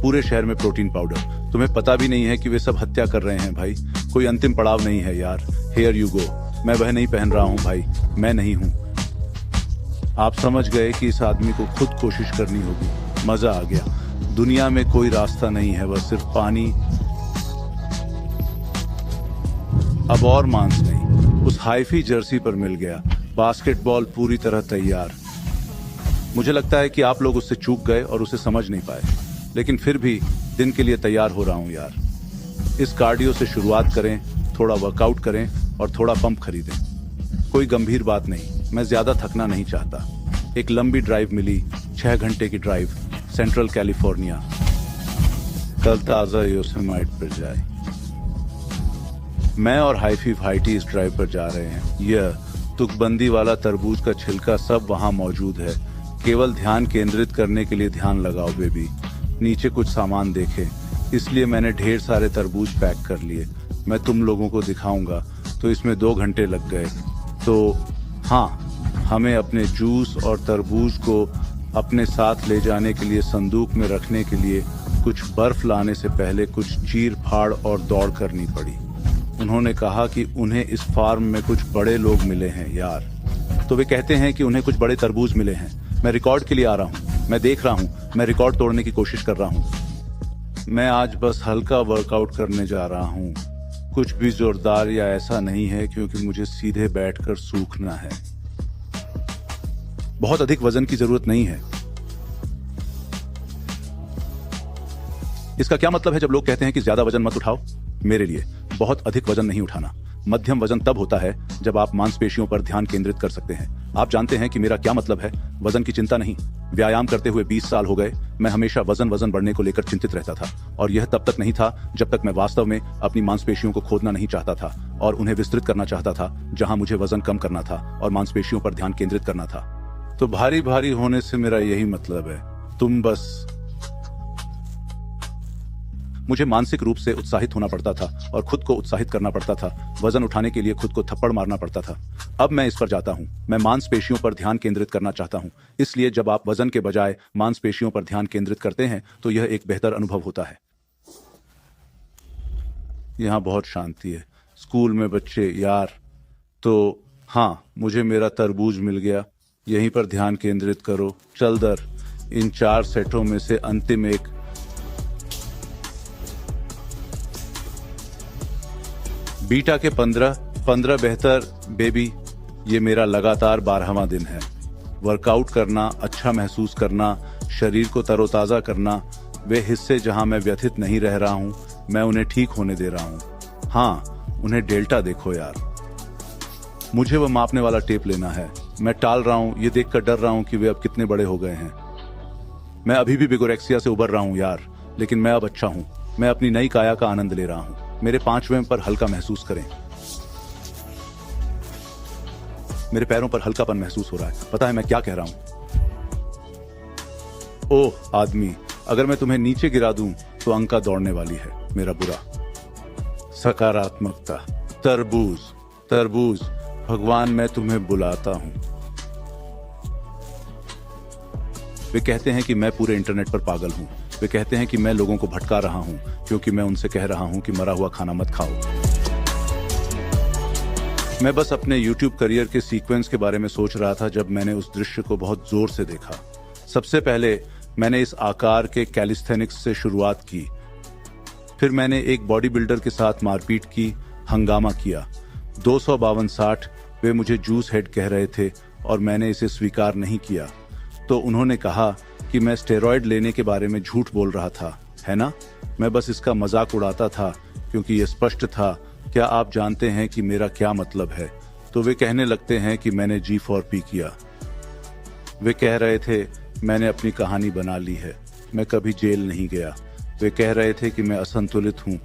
पूरे शहर में प्रोटीन पाउडर। तुम्हें पता भी नहीं है कि वे सब हत्या कर रहे हैं भाई। कोई अंतिम पड़ाव नहीं है यार। Here you go. मैं वह नहीं पहन रहा हूँ भाई, मैं नहीं हूँ। आप समझ गए कि इस आदमी को खुद कोशिश करनी होगी। मजा आ गया। दुनिया में कोई रास्ता नहीं है, बस सिर्फ पानी। अब और मांस नहीं। उस हाईफी जर्सी पर मिल गया। बास्केटबॉल पूरी तरह तैयार। मुझे लगता है कि आप लोग उससे चूक गए और उसे समझ नहीं पाए, लेकिन फिर भी दिन के लिए तैयार हो रहा हूं यार। इस कार्डियो से शुरुआत करें, थोड़ा वर्कआउट करें और थोड़ा पंप खरीदें। कोई गंभीर बात नहीं, मैं ज्यादा थकना नहीं चाहता। एक लंबी ड्राइव मिली, 6 घंटे की ड्राइव, सेंट्रल कैलिफोर्निया। कल ताजा योसेमाइट पर जाए। मैं और हाईफी भाईटी इस ड्राइव पर जा रहे हैं। यह तुकबंदी वाला तरबूज का छिलका सब वहां मौजूद है। केवल ध्यान केंद्रित करने के लिए ध्यान लगाओ बेबी। नीचे कुछ सामान देखे, इसलिए मैंने ढेर सारे तरबूज पैक कर लिए। मैं तुम लोगों को दिखाऊंगा। तो इसमें 2 घंटे लग गए। तो हाँ, हमें अपने जूस और तरबूज को अपने साथ ले जाने के लिए संदूक में रखने के लिए कुछ बर्फ लाने से पहले कुछ चीर फाड़ और दौड़ करनी पड़ी। उन्होंने कहा कि उन्हें इस फार्म में कुछ बड़े लोग मिले हैं यार। तो वे कहते हैं कि उन्हें कुछ बड़े तरबूज मिले हैं। मैं रिकॉर्ड के लिए आ रहा हूँ। मैं देख रहा हूँ, मैं रिकॉर्ड तोड़ने की कोशिश कर रहा हूँ। मैं आज बस हल्का वर्कआउट करने जा रहा हूँ। कुछ भी जोरदार या ऐसा नहीं है, क्योंकि मुझे सीधे बैठकर सूखना है। बहुत अधिक वजन की जरूरत नहीं है। इसका क्या मतलब है जब लोग कहते हैं कि ज्यादा वजन मत उठाओ? मेरे लिए बहुत अधिक वजन नहीं उठाना। मध्यम वजन तब होता है जब आप मांसपेशियों पर ध्यान केंद्रित कर सकते हैं। आप जानते हैं कि मेरा क्या मतलब है। वजन की चिंता नहीं। व्यायाम करते हुए 20 साल हो गए। मैं हमेशा वजन बढ़ने को लेकर चिंतित रहता था, और यह तब तक नहीं था जब तक मैं वास्तव में अपनी मांसपेशियों को खोदना नहीं चाहता था और उन्हें विस्तृत करना चाहता था, जहां मुझे वजन कम करना था और मांसपेशियों पर ध्यान केंद्रित करना था। तो भारी भारी होने से मेरा यही मतलब है। तुम बस मुझे मानसिक रूप से उत्साहित होना पड़ता था और खुद को उत्साहित करना पड़ता था। वजन उठाने के लिए खुद को थप्पड़ मारना पड़ता था। अब मैं इस पर जाता हूं। मैं मांसपेशियों पर ध्यान केंद्रित करना चाहता हूं। इसलिए जब आप वजन के बजाय मांसपेशियों पर ध्यान केंद्रित करते हैं तो यह एक बेहतर अनुभव होता है। यहां बहुत शांति है। स्कूल में बच्चे यार। तो हाँ, मुझे मेरा तरबूज मिल गया। यहीं पर ध्यान केंद्रित करो। चल दर। इन 4 सेटों में से अंतिम एक। बीटा के 15 बेहतर बेबी। ये मेरा लगातार 12वां दिन है। वर्कआउट करना, अच्छा महसूस करना, शरीर को तरोताजा करना। वे हिस्से जहां मैं व्यथित नहीं रह रहा हूं, मैं उन्हें ठीक होने दे रहा हूं। हाँ, उन्हें डेल्टा देखो यार। मुझे वह मापने वाला टेप लेना है। मैं टाल रहा हूं, ये देखकर डर रहा हूं कि वे अब कितने बड़े हो गए हैं। मैं अभी भी बिगोरेक्सिया से उबर रहा हूं यार, लेकिन मैं अब अच्छा हूं। मैं अपनी नई काया का आनंद ले रहा हूं। मेरे 5वें पर हल्का महसूस करें। मेरे पैरों पर हल्कापन महसूस हो रहा है। पता है मैं क्या कह रहा हूं? ओह आदमी, अगर मैं तुम्हें नीचे गिरा दूं तो अंका दौड़ने वाली है। मेरा बुरा। सकारात्मकता। तरबूज, तरबूज। भगवान, मैं तुम्हें बुलाता हूं। वे कहते हैं कि मैं पूरे इंटरनेट पर पागल हूं। वे कहते हैं कि मैं लोगों को भटका रहा हूं क्योंकि मैं उनसे कह रहा हूं कि मरा हुआ खाना मत खाओ। मैं बस अपने YouTube करियर के सीक्वेंस के बारे में सोच रहा था जब मैंने उस दृश्य को बहुत जोर से देखा। सबसे पहले मैंने इस आकार के कैलिस्थेनिक्स से शुरुआत की। फिर मैंने एक बॉडी बिल्डर के साथ मारपीट की, हंगामा किया। 252-60 वे मुझे जूस हेड कह रहे थे और मैंने इसे स्वीकार नहीं किया। तो उन्होंने कहा कि मैं स्टेरॉइड लेने के बारे में झूठ बोल रहा था, है ना? मैं बस इसका मजाक उड़ाता था क्योंकि यह स्पष्ट था। क्या आप जानते हैं कि मेरा क्या मतलब है? तो वे कहने लगते हैं कि मैंने G4P किया। वे कह रहे थे मैंने अपनी कहानी बना ली है, मैं कभी जेल नहीं गया। वे कह रहे थे कि मैं असंतुलित हूं।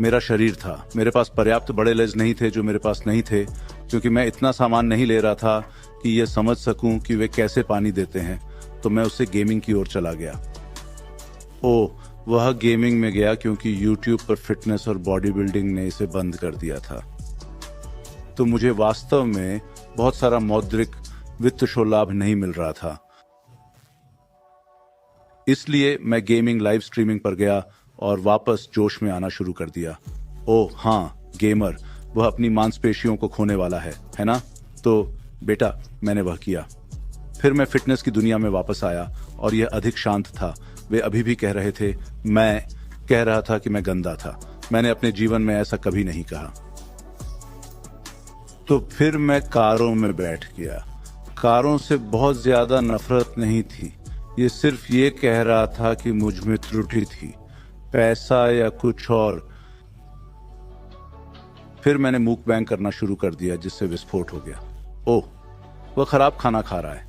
मेरा शरीर था। मेरे पास पर्याप्त बड़े लेज नहीं थे जो मेरे पास नहीं थे, क्योंकि मैं इतना सामान नहीं ले रहा था कि यह समझ सकूं कि वे कैसे पानी देते हैं। तो मैं उससे गेमिंग की ओर चला गया। वह गेमिंग में गया क्योंकि YouTube पर फिटनेस और बॉडी बिल्डिंग ने इसे बंद कर दिया था। तो मुझे वास्तव में बहुत सारा मौद्रिक वित्त शो लाभ नहीं मिल रहा था। इसलिए मैं गेमिंग लाइव स्ट्रीमिंग पर गया और वापस जोश में आना शुरू कर दिया। ओह हाँ, गेमर, वह अपनी मांसपेशियों को खोने वाला है ना? तो बेटा, मैंने वह किया। फिर मैं फिटनेस की दुनिया में वापस आया और यह अधिक शांत था। वे अभी भी कह रहे थे, मैं कह रहा था कि मैं गंदा था। मैंने अपने जीवन में ऐसा कभी नहीं कहा। तो फिर मैं कारों में बैठ गया। कारों से बहुत ज्यादा नफरत नहीं थी, ये सिर्फ ये कह रहा था कि मुझ में त्रुटि थी, पैसा या कुछ और। फिर मैंने मुकबैंग करना शुरू कर दिया, जिससे विस्फोट हो गया। ओह, वह खराब खाना खा रहा है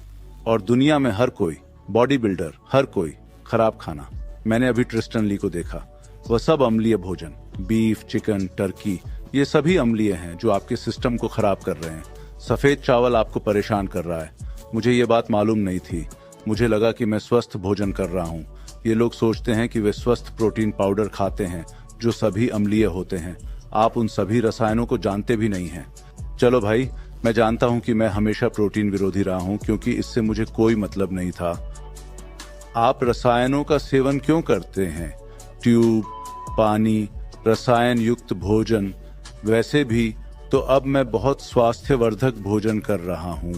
और दुनिया में हर कोई बॉडी बिल्डर, हर कोई खराब खाना। मैंने अभी ट्रिस्टन ली को देखा, वह सब अम्लीय भोजन, बीफ, चिकन, टर्की, ये सभी अम्लीय हैं जो आपके सिस्टम को खराब कर रहे हैं। सफेद चावल आपको परेशान कर रहा है। मुझे ये बात मालूम नहीं थी। मुझे लगा कि मैं स्वस्थ भोजन कर रहा हूँ। ये लोग सोचते हैं कि वे स्वस्थ प्रोटीन पाउडर खाते हैं जो सभी अम्लीय होते हैं। आप उन सभी रसायनों को जानते भी नहीं हैं। चलो भाई, मैं जानता हूं कि मैं हमेशा प्रोटीन विरोधी रहा हूं, क्योंकि इससे मुझे कोई मतलब नहीं था। आप रसायनों का सेवन क्यों करते हैं? ट्यूब, पानी, रसायन युक्त भोजन। वैसे भी तो अब मैं बहुत स्वास्थ्यवर्धक भोजन कर रहा हूं।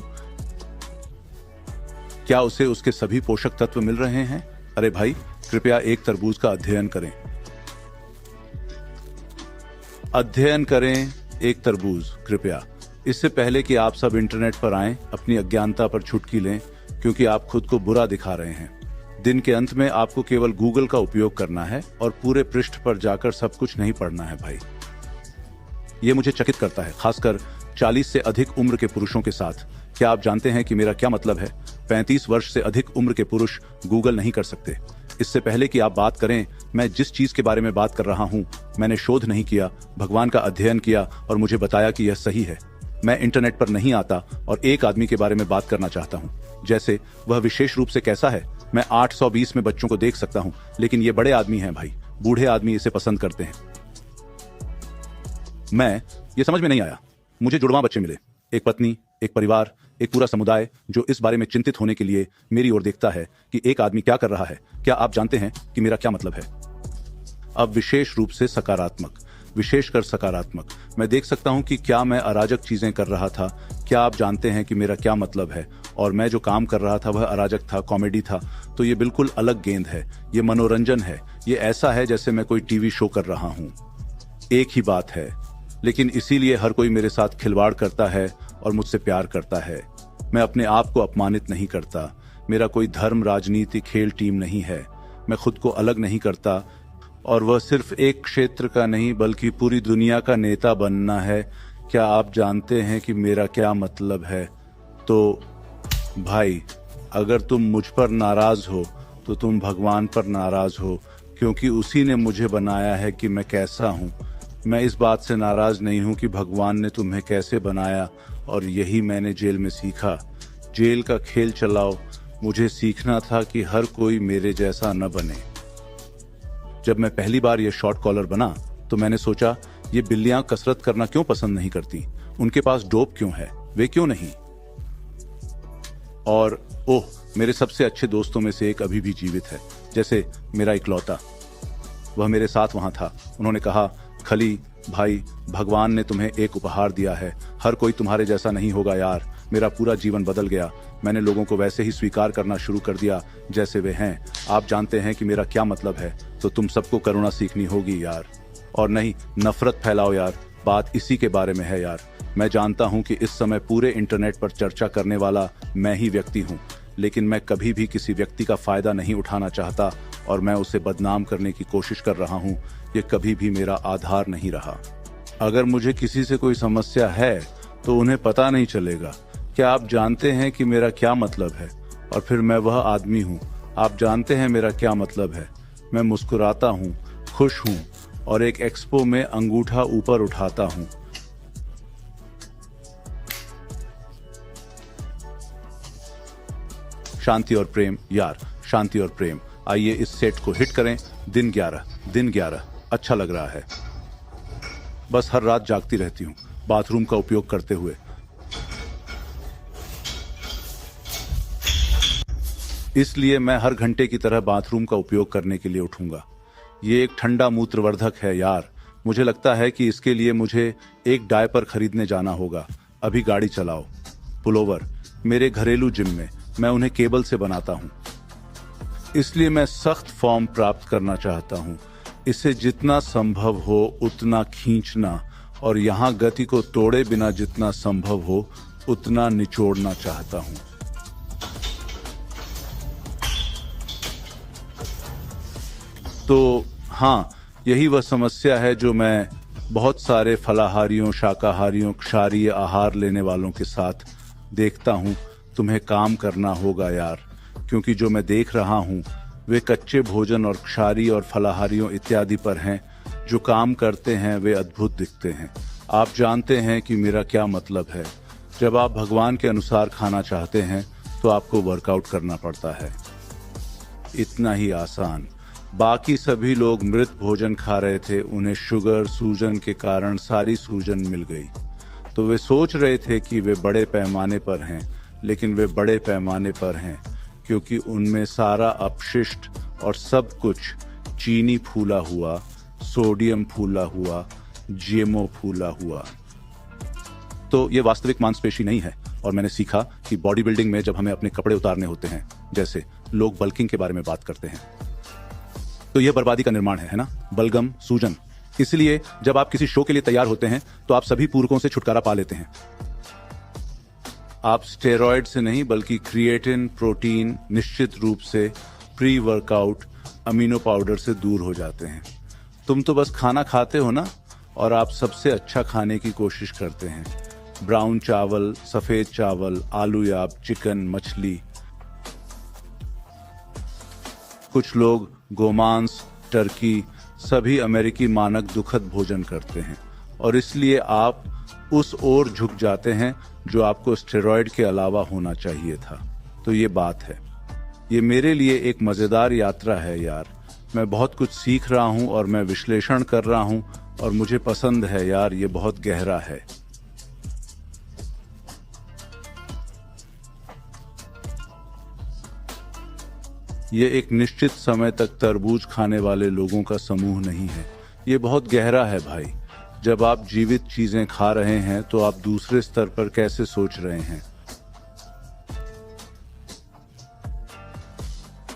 क्या उसे उसके सभी पोषक तत्व मिल रहे हैं? अरे भाई, कृपया एक तरबूज का अध्ययन करें। अध्ययन करें एक तरबूज, कृपया। इससे पहले कि आप सब इंटरनेट पर आएं, अपनी अज्ञानता पर छुटकी लें, क्योंकि आप खुद को बुरा दिखा रहे हैं। दिन के अंत में आपको केवल गूगल का उपयोग करना है और पूरे पृष्ठ पर जाकर सब कुछ नहीं पढ़ना है भाई। ये मुझे चकित करता है, खासकर 40 से अधिक उम्र के पुरुषों के साथ। क्या आप जानते हैं कि मेरा क्या मतलब है? 35 वर्ष से अधिक उम्र के पुरुष गूगल नहीं कर सकते। इससे पहले कि आप बात करें, मैं जिस चीज के बारे में बात कर रहा हूं, मैंने शोध नहीं किया, भगवान का अध्ययन किया और मुझे बताया कि यह सही है। मैं इंटरनेट पर नहीं आता और एक आदमी के बारे में बात करना चाहता हूं, जैसे वह विशेष रूप से कैसा है। मैं 820 में बच्चों को देख सकता हूं, लेकिन ये बड़े आदमी हैं भाई। बूढ़े आदमी इसे पसंद करते हैं। ये समझ में नहीं आया। मुझे जुड़वां बच्चे मिले, एक पत्नी, एक परिवार, एक पूरा समुदाय जो इस बारे में चिंतित होने के लिए मेरी ओर देखता है कि एक आदमी क्या कर रहा है। क्या आप जानते हैं कि मेरा क्या मतलब है? अब विशेष रूप से सकारात्मक, विशेषकर सकारात्मक। मैं देख सकता हूं कि क्या मैं अराजक चीजें कर रहा था। क्या आप जानते हैं कि मेरा क्या मतलब है? और मैं जो काम कर रहा था वह अराजक था, कॉमेडी था। तो ये बिल्कुल अलग गेंद है, ये मनोरंजन है। ये ऐसा है जैसे मैं कोई टीवी शो कर रहा हूं। एक ही बात है, लेकिन इसीलिए हर कोई मेरे साथ खिलवाड़ करता है और मुझसे प्यार करता है। मैं अपने आप को अपमानित नहीं करता। मेरा कोई धर्म, राजनीति, खेल टीम नहीं है। मैं खुद को अलग नहीं करता, और वह सिर्फ एक क्षेत्र का नहीं बल्कि पूरी दुनिया का नेता बनना है। क्या आप जानते हैं कि मेरा क्या मतलब है? तो भाई, अगर तुम मुझ पर नाराज हो तो तुम भगवान पर नाराज हो, क्योंकि उसी ने मुझे बनाया है कि मैं कैसा हूँ। मैं इस बात से नाराज नहीं हूँ कि भगवान ने तुम्हें कैसे बनाया, और यही मैंने जेल में सीखा। जेल का खेल चलाओ। मुझे सीखना था कि हर कोई मेरे जैसा न बने। जब मैं पहली बार ये शॉर्ट कॉलर बना तो मैंने सोचा, ये बिल्लियां कसरत करना क्यों पसंद नहीं करती? उनके पास डोप क्यों है? वे क्यों नहीं? और ओह, मेरे सबसे अच्छे दोस्तों में से एक अभी भी जीवित है, जैसे मेरा इकलौता। वह मेरे साथ वहां था। उन्होंने कहा, खली भाई, भगवान ने तुम्हें एक उपहार दिया है। हर कोई तुम्हारे जैसा नहीं होगा यार। मेरा पूरा जीवन बदल गया। मैंने लोगों को वैसे ही स्वीकार करना शुरू कर दिया जैसे वे हैं। आप जानते हैं कि मेरा क्या मतलब है, तो तुम सबको करुणा सीखनी होगी यार, और नहीं नफरत फैलाओ यार। बात इसी के बारे में है यार। मैं जानता हूं कि इस समय पूरे इंटरनेट पर चर्चा करने वाला मैं ही व्यक्ति हूं, लेकिन मैं कभी भी किसी व्यक्ति का फायदा नहीं उठाना चाहता और मैं उसे बदनाम करने की कोशिश कर रहा हूं। ये कभी भी मेरा आधार नहीं रहा। अगर मुझे किसी से कोई समस्या है तो उन्हें पता नहीं चलेगा। क्या आप जानते हैं कि मेरा क्या मतलब है? और फिर मैं वह आदमी हूँ। आप जानते हैं मेरा क्या मतलब है? मैं मुस्कुराता हूँ, खुश हूँ और एक एक्सपो में अंगूठा ऊपर उठाता हूँ। शांति और प्रेम यार, शांति और प्रेम। आइए इस सेट को हिट करें। दिन 11 अच्छा लग रहा है। बस हर रात जागती रहती हूँ बाथरूम का उपयोग करते हुए। इसलिए मैं हर घंटे की तरह बाथरूम का उपयोग करने के लिए उठूंगा। ये एक ठंडा मूत्रवर्धक है यार। मुझे लगता है कि इसके लिए मुझे एक डायपर खरीदने जाना होगा। अभी गाड़ी चलाओ। पुलोवर मेरे घरेलू जिम में मैं उन्हें केबल से बनाता हूं, इसलिए मैं सख्त फॉर्म प्राप्त करना चाहता हूं। इसे जितना संभव हो उतना खींचना और यहां गति को तोड़े बिना जितना संभव हो उतना निचोड़ना चाहता हूं। तो हाँ, यही वह समस्या है जो मैं बहुत सारे फलाहारियों, शाकाहारियों, क्षारीय आहार लेने वालों के साथ देखता हूं। तुम्हें काम करना होगा यार, क्योंकि जो मैं देख रहा हूं वे कच्चे भोजन और क्षारीय और फलाहारियों इत्यादि पर हैं। जो काम करते हैं वे अद्भुत दिखते हैं। आप जानते हैं कि मेरा क्या मतलब है। जब आप भगवान के अनुसार खाना चाहते हैं तो आपको वर्कआउट करना पड़ता है। इतना ही आसान। बाकी सभी लोग मृत भोजन खा रहे थे। उन्हें शुगर सूजन के कारण सारी सूजन मिल गई, तो वे सोच रहे थे कि वे बड़े पैमाने पर हैं, लेकिन वे बड़े पैमाने पर हैं क्योंकि उनमें सारा अपशिष्ट और सब कुछ चीनी फूला हुआ, सोडियम फूला हुआ, जीएमओ फूला हुआ। तो ये वास्तविक मांसपेशी नहीं है। और मैंने सीखा कि बॉडी बिल्डिंग में जब हमें अपने कपड़े उतारने होते हैं, जैसे लोग बल्किंग के बारे में बात करते हैं, तो यह बर्बादी का निर्माण है ना, बलगम, सूजन। इसलिए जब आप किसी शो के लिए तैयार होते हैं तो आप सभी पूरकों से छुटकारा पा लेते हैं। आप स्टेरॉयड से नहीं बल्कि क्रिएटिन, प्रोटीन, निश्चित रूप से प्री वर्कआउट अमीनो पाउडर से दूर हो जाते हैं। तुम तो बस खाना खाते हो ना, और आप सबसे अच्छा खाने की कोशिश करते हैं। ब्राउन चावल, सफेद चावल, आलू याब, चिकन, मछली। कुछ लोग गोमांस, टर्की, सभी अमेरिकी मानक दुखद भोजन करते हैं, और इसलिए आप उस ओर झुक जाते हैं जो आपको स्टेरॉयड के अलावा होना चाहिए था। तो ये बात है। ये मेरे लिए एक मजेदार यात्रा है यार। मैं बहुत कुछ सीख रहा हूं और मैं विश्लेषण कर रहा हूं, और मुझे पसंद है यार। ये बहुत गहरा है। ये एक निश्चित समय तक तरबूज खाने वाले लोगों का समूह नहीं है। ये बहुत गहरा है भाई। जब आप जीवित चीजें खा रहे हैं तो आप दूसरे स्तर पर कैसे सोच रहे हैं।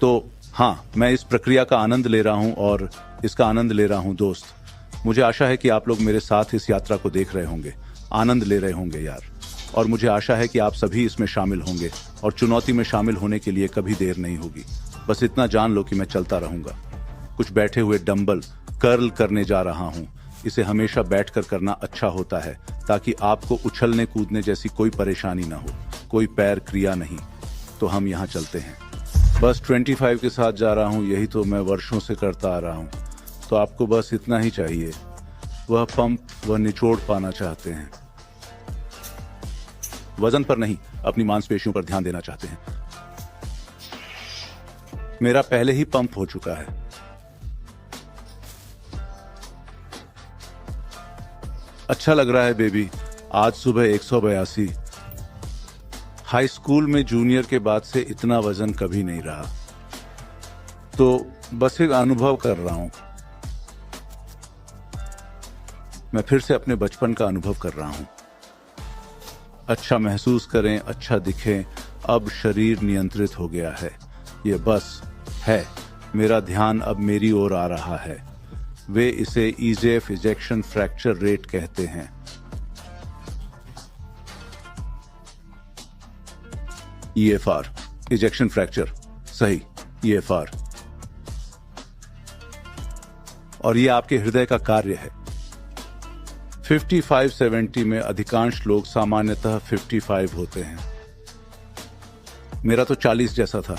तो हाँ, मैं इस प्रक्रिया का आनंद ले रहा हूं और इसका आनंद ले रहा हूं दोस्त। मुझे आशा है कि आप लोग मेरे साथ इस यात्रा को देख रहे होंगे, आनंद ले रहे होंगे यार। और मुझे आशा है कि आप सभी इसमें शामिल होंगे, और चुनौती में शामिल होने के लिए कभी देर नहीं होगी। बस इतना जान लो कि मैं चलता रहूंगा। कुछ बैठे हुए डंबल कर्ल करने जा रहा हूं। इसे हमेशा बैठकर करना अच्छा होता है, ताकि आपको उछलने कूदने जैसी कोई परेशानी ना हो, कोई पैर क्रिया नहीं। तो हम यहाँ चलते हैं। बस 25 के साथ जा रहा हूँ। यही तो मैं वर्षों से करता आ रहा हूँ। तो आपको बस इतना ही चाहिए। वह पंप, वह निचोड़ पाना चाहते हैं। वजन पर नहीं, अपनी मांसपेशियों पर ध्यान देना चाहते हैं। मेरा पहले ही पंप हो चुका है। अच्छा लग रहा है बेबी। आज सुबह 182। हाई स्कूल में जूनियर के बाद से इतना वजन कभी नहीं रहा। तो बस एक अनुभव कर रहा हूं। मैं फिर से अपने बचपन का अनुभव कर रहा हूं। अच्छा महसूस करें, अच्छा दिखें। अब शरीर नियंत्रित हो गया है। ये बस है। मेरा ध्यान अब मेरी ओर आ रहा है। वे इसे ईजेफ इजेक्शन फ्रैक्चर रेट कहते हैं। ईएफआर, इजेक्शन फ्रैक्चर, सही, ईएफआर। और ये आपके हृदय का कार्य है। 55-70 में अधिकांश लोग सामान्यतः 55 होते हैं। मेरा तो 40 जैसा था।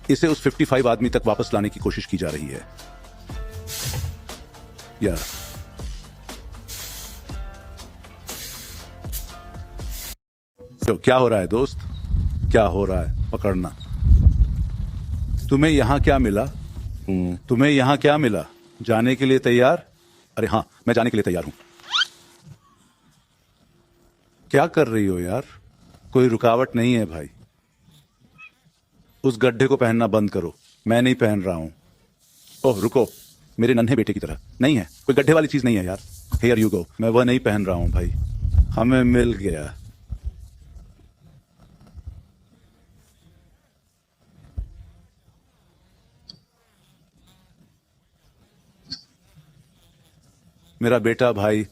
इसे उस 55 आदमी तक वापस लाने की कोशिश की जा रही है यार। तो क्या हो रहा है दोस्त, क्या हो रहा है? पकड़ना। तुम्हें यहां क्या मिला? तुम्हें यहां क्या मिला? जाने के लिए तैयार? अरे हाँ, मैं जाने के लिए तैयार हूं। क्या कर रही हो यार? कोई रुकावट नहीं है भाई। उस गड्ढे को पहनना बंद करो। मैं नहीं पहन रहा हूं। ओह रुको, मेरे नन्हे बेटे की तरह नहीं है, कोई गड्ढे वाली चीज नहीं है यार। Here you go. मैं वह नहीं पहन रहा हूं भाई, हमें मिल गया। मेरा बेटा भाई,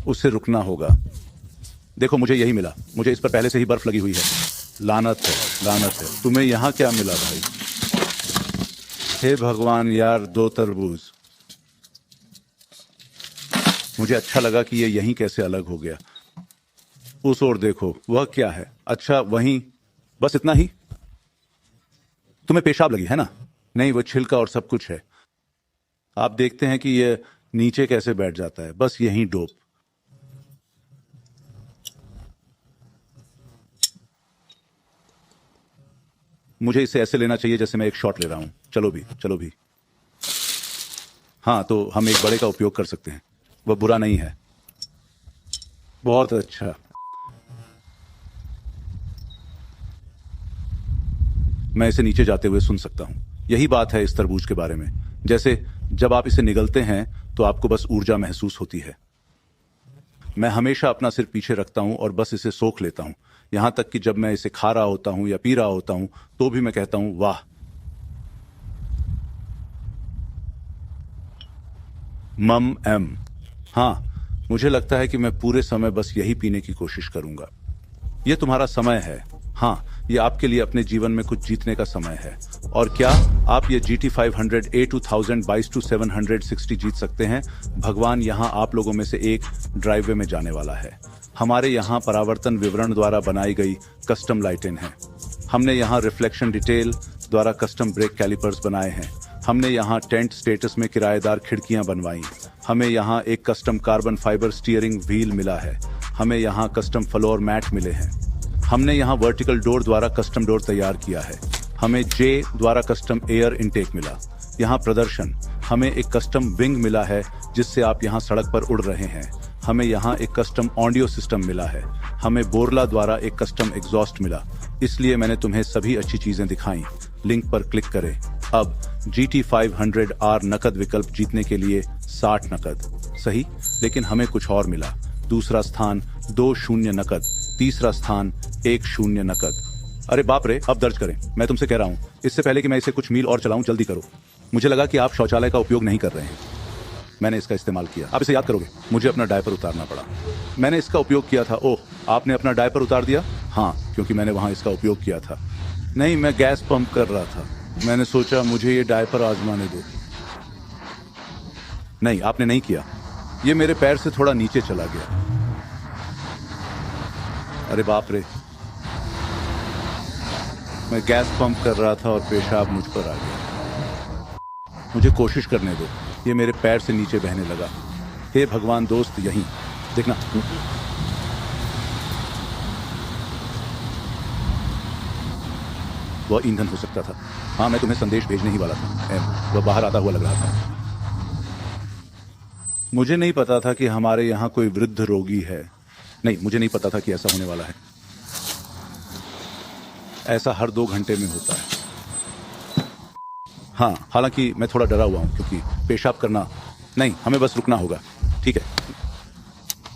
उसे रुकना होगा। देखो मुझे यही मिला, मुझे इस पर पहले से ही बर्फ लगी हुई है। लानत है, लानत है। तुम्हें यहां क्या मिला भाई? हे भगवान यार, 2 तरबूज। मुझे अच्छा लगा कि ये यहीं कैसे अलग हो गया। उस ओर देखो, वह क्या है? अच्छा वहीं, बस इतना ही। तुम्हें पेशाब लगी है ना? नहीं, वो छिलका और सब कुछ है। आप देखते हैं कि ये नीचे कैसे बैठ जाता है, बस यहीं डोप। मुझे इसे ऐसे लेना चाहिए जैसे मैं एक शॉट ले रहा हूं। चलो भी, चलो भी। हाँ, तो हम एक बड़े का उपयोग कर सकते हैं, वह बुरा नहीं है। बहुत अच्छा। मैं इसे नीचे जाते हुए सुन सकता हूं। यही बात है इस तरबूज के बारे में, जैसे जब आप इसे निगलते हैं तो आपको बस ऊर्जा महसूस होती है। मैं हमेशा अपना सिर पीछे रखता हूं और बस इसे सोख लेता हूं। यहां तक कि जब मैं इसे खा रहा होता हूं या पी रहा होता हूं तो भी मैं कहता हूं वाह। मम एम। हाँ, मुझे लगता है कि मैं पूरे समय बस यही पीने की कोशिश करूंगा। यह तुम्हारा समय है। हाँ, यह आपके लिए अपने जीवन में कुछ जीतने का समय है। और क्या आप ये GT 500 A2000 22/760 जीत सकते हैं? भगवान यहां आप लोगों में से एक ड्राइववे में जाने वाला है। हमारे यहां परावर्तन विवरण द्वारा बनाई गई कस्टम लाइटें हैं। हमने यहां रिफ्लेक्शन डिटेल द्वारा कस्टम ब्रेक कैलिपर्स बनाए हैं। हमने यहाँ टेंट स्टेटस में किराएदार खिड़कियां बनवाई। हमें यहाँ एक custom carbon fibre steering wheel मिला है। हमें यहाँ कस्टम फ्लोर मैट मिले हैं। हमने यहाँ वर्टिकल डोर द्वारा कस्टम डोर तैयार किया है। हमें जे द्वारा कस्टम एयर इनटेक मिला। यहाँ प्रदर्शन, हमें एक कस्टम विंग मिला है जिससे आप यहाँ सड़क पर उड़ रहे हैं। हमें यहाँ एक कस्टम ऑडियो सिस्टम मिला है। हमें बोरला द्वारा एक कस्टम एग्जॉस्ट मिला। इसलिए मैंने तुम्हें सभी अच्छी चीजें दिखाई। लिंक पर क्लिक करें। अब GT 500R नकद विकल्प जीतने के लिए 60 नकद सही, लेकिन हमें कुछ और मिला। दूसरा स्थान 20 नकद, तीसरा स्थान 10 नकद। अरे बाप रे, अब दर्ज करें। मैं तुमसे कह रहा हूं, इससे पहले कि मैं इसे कुछ मील और चलाऊं, जल्दी करो। मुझे लगा कि आप शौचालय का उपयोग नहीं कर रहे हैं। मैंने इसका इस्तेमाल किया। आप इसे याद करोगे? मुझे अपना डायपर उतारना पड़ा। मैंने इसका उपयोग किया था। ओह, आपने अपना डायपर उतार दिया? हाँ, क्योंकि मैंने वहां इसका उपयोग किया था। नहीं, मैं गैस पंप कर रहा था। मैंने सोचा मुझे ये डायपर आजमाने दो। नहीं, आपने नहीं किया। ये मेरे पैर से थोड़ा नीचे चला गया। अरे बाप रे, मैं गैस पंप कर रहा था और पेशाब मुझ पर आ गया। मुझे कोशिश करने दो। ये मेरे पैर से नीचे बहने लगा। हे भगवान दोस्त, यहीं देखना। वह ईंधन हो सकता था। हाँ, मैं तुम्हें संदेश भेजने ही वाला था। वह बाहर आता हुआ लग रहा था। मुझे नहीं पता था कि हमारे यहाँ कोई वृद्ध रोगी है। नहीं, मुझे नहीं पता था कि ऐसा होने वाला है। ऐसा हर 2 घंटे में होता है। हाँ, हालांकि मैं थोड़ा डरा हुआ हूं क्योंकि पेशाब करना नहीं, हमें बस रुकना होगा। ठीक है,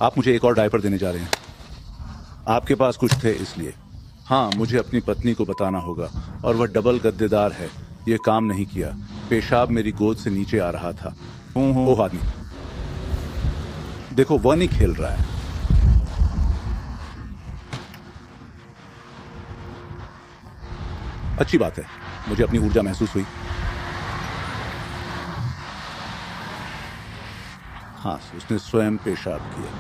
आप मुझे एक और डायपर देने जा रहे हैं। आपके पास कुछ थे इसलिए। हाँ, मुझे अपनी पत्नी को बताना होगा और वह डबल गद्देदार है। यह काम नहीं किया। पेशाब मेरी गोद से नीचे आ रहा था। ओह आदमी, देखो वह नहीं खेल रहा है। अच्छी बात है, मुझे अपनी ऊर्जा महसूस हुई। हाँ, उसने स्वयं पेशाब किया।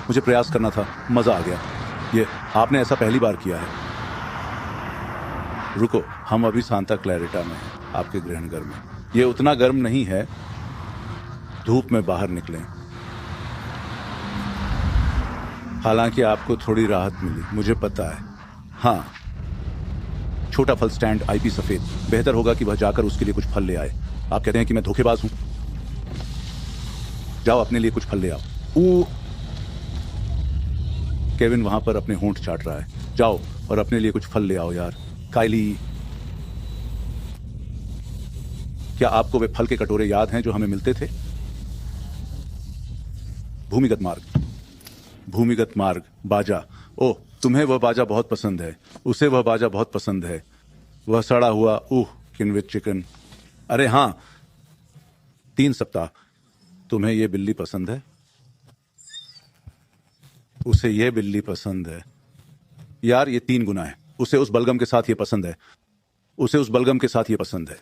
मुझे प्रयास करना था, मजा आ गया। ये आपने ऐसा पहली बार किया है। रुको, हम अभी सांता क्लैरिटा में हैं, आपके गृहनगर में। ये उतना गर्म नहीं है। धूप में बाहर निकलें। हालांकि आपको थोड़ी राहत मिली, मुझे पता है। हाँ, छोटा फल स्टैंड IP सफेद। बेहतर होगा कि वह जाकर उसके लिए कुछ फल ले आए। आप कहते हैं कि मैं धोखेबाज हूं। जाओ अपने लिए कुछ फल ले आओ। केविन वहां पर अपने होंठ चाट रहा है। जाओ और अपने लिए कुछ फल ले आओ यार। काइली, क्या आपको वे फल के कटोरे याद हैं जो हमें मिलते थे? भूमिगत मार्ग, भूमिगत मार्ग, बाजा। ओह, तुम्हें वह बाजा बहुत पसंद है। उसे वह बाजा बहुत पसंद है। वह सड़ा हुआ किनवित चिकन। अरे हाँ, 3 सप्ताह। तुम्हें यह बिल्ली पसंद है? उसे यह बिल्ली पसंद है। यार, ये 3 गुना है। उसे उस बलगम के साथ ये पसंद है। उसे उस बलगम के साथ ये पसंद है।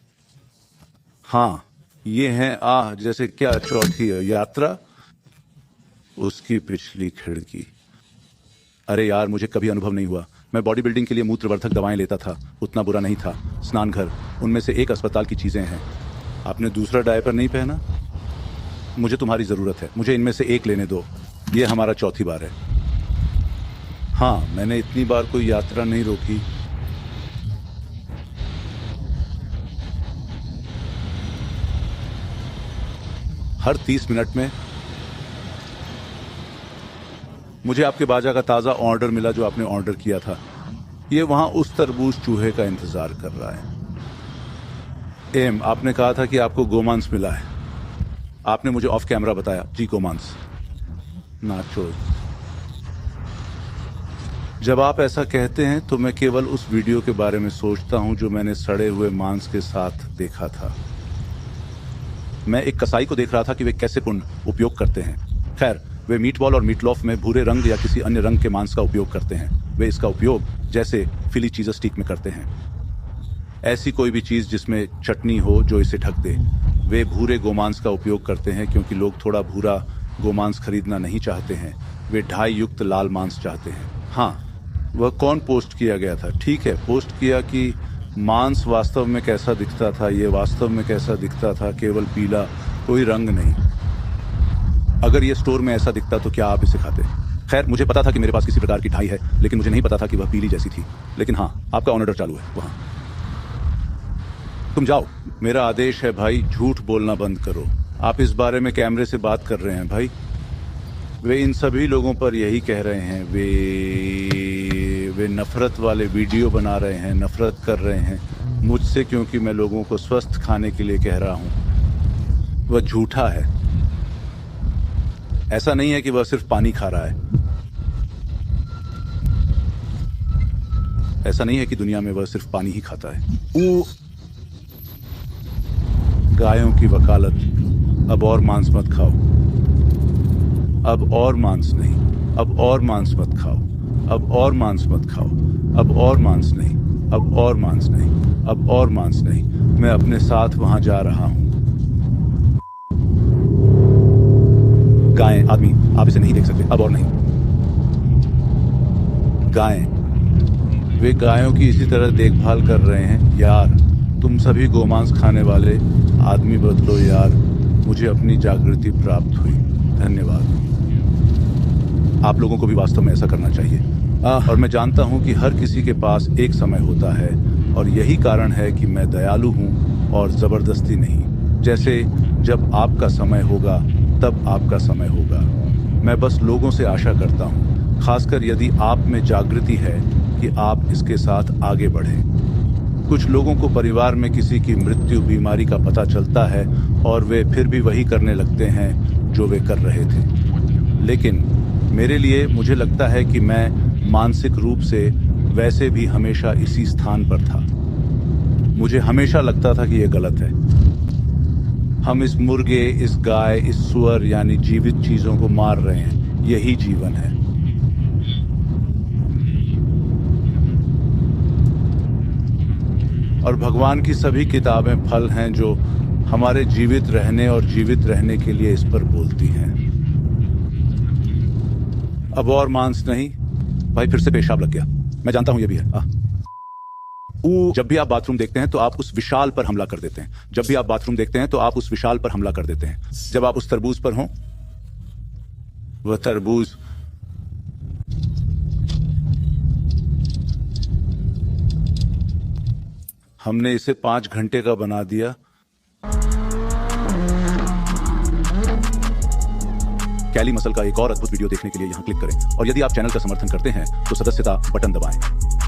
हाँ, ये है जैसे क्या चौथी यात्रा, उसकी पिछली खिड़की। अरे यार, मुझे कभी अनुभव नहीं हुआ। मैं बॉडी बिल्डिंग के लिए मूत्रवर्धक दवाएं लेता था। उतना बुरा नहीं था। स्नान घर, उनमें से एक अस्पताल की चीजें हैं। आपने दूसरा डायपर नहीं पहना? मुझे तुम्हारी जरूरत है। मुझे इनमें से एक लेने दो। ये हमारा चौथी बार है। हाँ, मैंने इतनी बार कोई यात्रा नहीं रोकी। हर 30 मिनट में मुझे आपके बाजा का ताज़ा ऑर्डर मिला जो आपने ऑर्डर किया था। ये वहां उस तरबूज चूहे का इंतजार कर रहा है। आपने कहा था कि आपको गोमांस मिला है। आपने मुझे ऑफ कैमरा बताया। जी, गोमांस, नाचोस। जब आप ऐसा कहते हैं तो मैं केवल उस वीडियो के बारे में सोचता हूं जो मैंने सड़े हुए मांस के साथ देखा था। मैं एक कसाई को देख रहा था कि वे कैसे उपयोग करते हैं। खैर, वे मीटबॉल और मीटलॉफ में भूरे रंग या किसी अन्य रंग के मांस का उपयोग करते हैं। वे इसका उपयोग जैसे फिली चीज़ स्टिक में करते हैं। ऐसी कोई भी चीज़ जिसमें चटनी हो जो इसे ढक दे। वे भूरे गोमांस का उपयोग करते हैं क्योंकि लोग थोड़ा भूरा गोमांस खरीदना नहीं चाहते हैं। वे ढाई युक्त लाल मांस चाहते हैं। हाँ, वह कौन पोस्ट किया गया था? ठीक है, पोस्ट किया कि मांस वास्तव में कैसा दिखता था। ये वास्तव में कैसा दिखता था, केवल पीला, कोई रंग नहीं। अगर ये स्टोर में ऐसा दिखता तो क्या आप इसे खाते? खैर, मुझे पता था कि मेरे पास किसी प्रकार की ढाई है, लेकिन मुझे नहीं पता था कि वह पीली जैसी थी। लेकिन हाँ, आपका ऑनर चालू है वहां। तुम जाओ, मेरा आदेश है भाई। झूठ बोलना बंद करो। आप इस बारे में कैमरे से बात कर रहे हैं भाई। वे इन सभी लोगों पर यही कह रहे हैं। वे नफरत वाले वीडियो बना रहे हैं, नफरत कर रहे हैं मुझसे, क्योंकि मैं लोगों को स्वस्थ खाने के लिए कह रहा हूं। वह झूठा है। ऐसा नहीं है कि वह सिर्फ पानी खा रहा है। ऐसा नहीं है कि दुनिया में वह सिर्फ पानी ही खाता है। गायों की वकालत। अब और मांस मत खाओ। अब और मांस नहीं। अब और मांस मत खाओ। अब और मांस मत खाओ। अब और मांस नहीं। अब और मांस नहीं। अब और मांस नहीं। मैं अपने साथ वहां जा रहा हूं। गायें, आदमी, आप इसे नहीं देख सकते। अब और नहीं। गायें, वे गायों की इसी तरह देखभाल कर रहे हैं। यार, तुम सभी गोमांस खाने वाले आदमी बदलो यार। मुझे अपनी जागृति प्राप्त हुई। धन्यवाद। आप लोगों को भी वास्तव में ऐसा करना चाहिए। और मैं जानता हूं कि हर किसी के पास एक समय होता है, और यही कारण है कि मैं दयालु हूं और जबरदस्ती नहीं। जैसे जब आपका समय होगा तब आपका समय होगा। मैं बस लोगों से आशा करता हूं, खासकर यदि आप में जागृति है, कि आप इसके साथ आगे बढ़ें। कुछ लोगों को परिवार में किसी की मृत्यु, बीमारी का पता चलता है और वे फिर भी वही करने लगते हैं जो वे कर रहे थे। लेकिन मेरे लिए, मुझे लगता है कि मैं मानसिक रूप से वैसे भी हमेशा इसी स्थान पर था। मुझे हमेशा लगता था कि यह गलत है। हम इस मुर्गे, इस गाय, इस सुअर यानी जीवित चीजों को मार रहे हैं। यही जीवन है। और भगवान की सभी किताबें फल हैं जो हमारे जीवित रहने और जीवित रहने के लिए इस पर बोलती हैं। अब और मांस नहीं। भाई, फिर से पेशाब लग गया। मैं जानता हूं ये भी है। जब भी आप बाथरूम देखते हैं तो आप उस विशाल पर हमला कर देते हैं। जब भी आप बाथरूम देखते हैं तो आप उस विशाल पर हमला कर देते हैं। जब आप उस तरबूज पर हों, वह तरबूज हमने इसे 5 घंटे का बना दिया। कैली मसल का एक और अद्भुत वीडियो देखने के लिए यहाँ क्लिक करें और यदि आप चैनल का समर्थन करते हैं तो सदस्यता बटन दबाएं।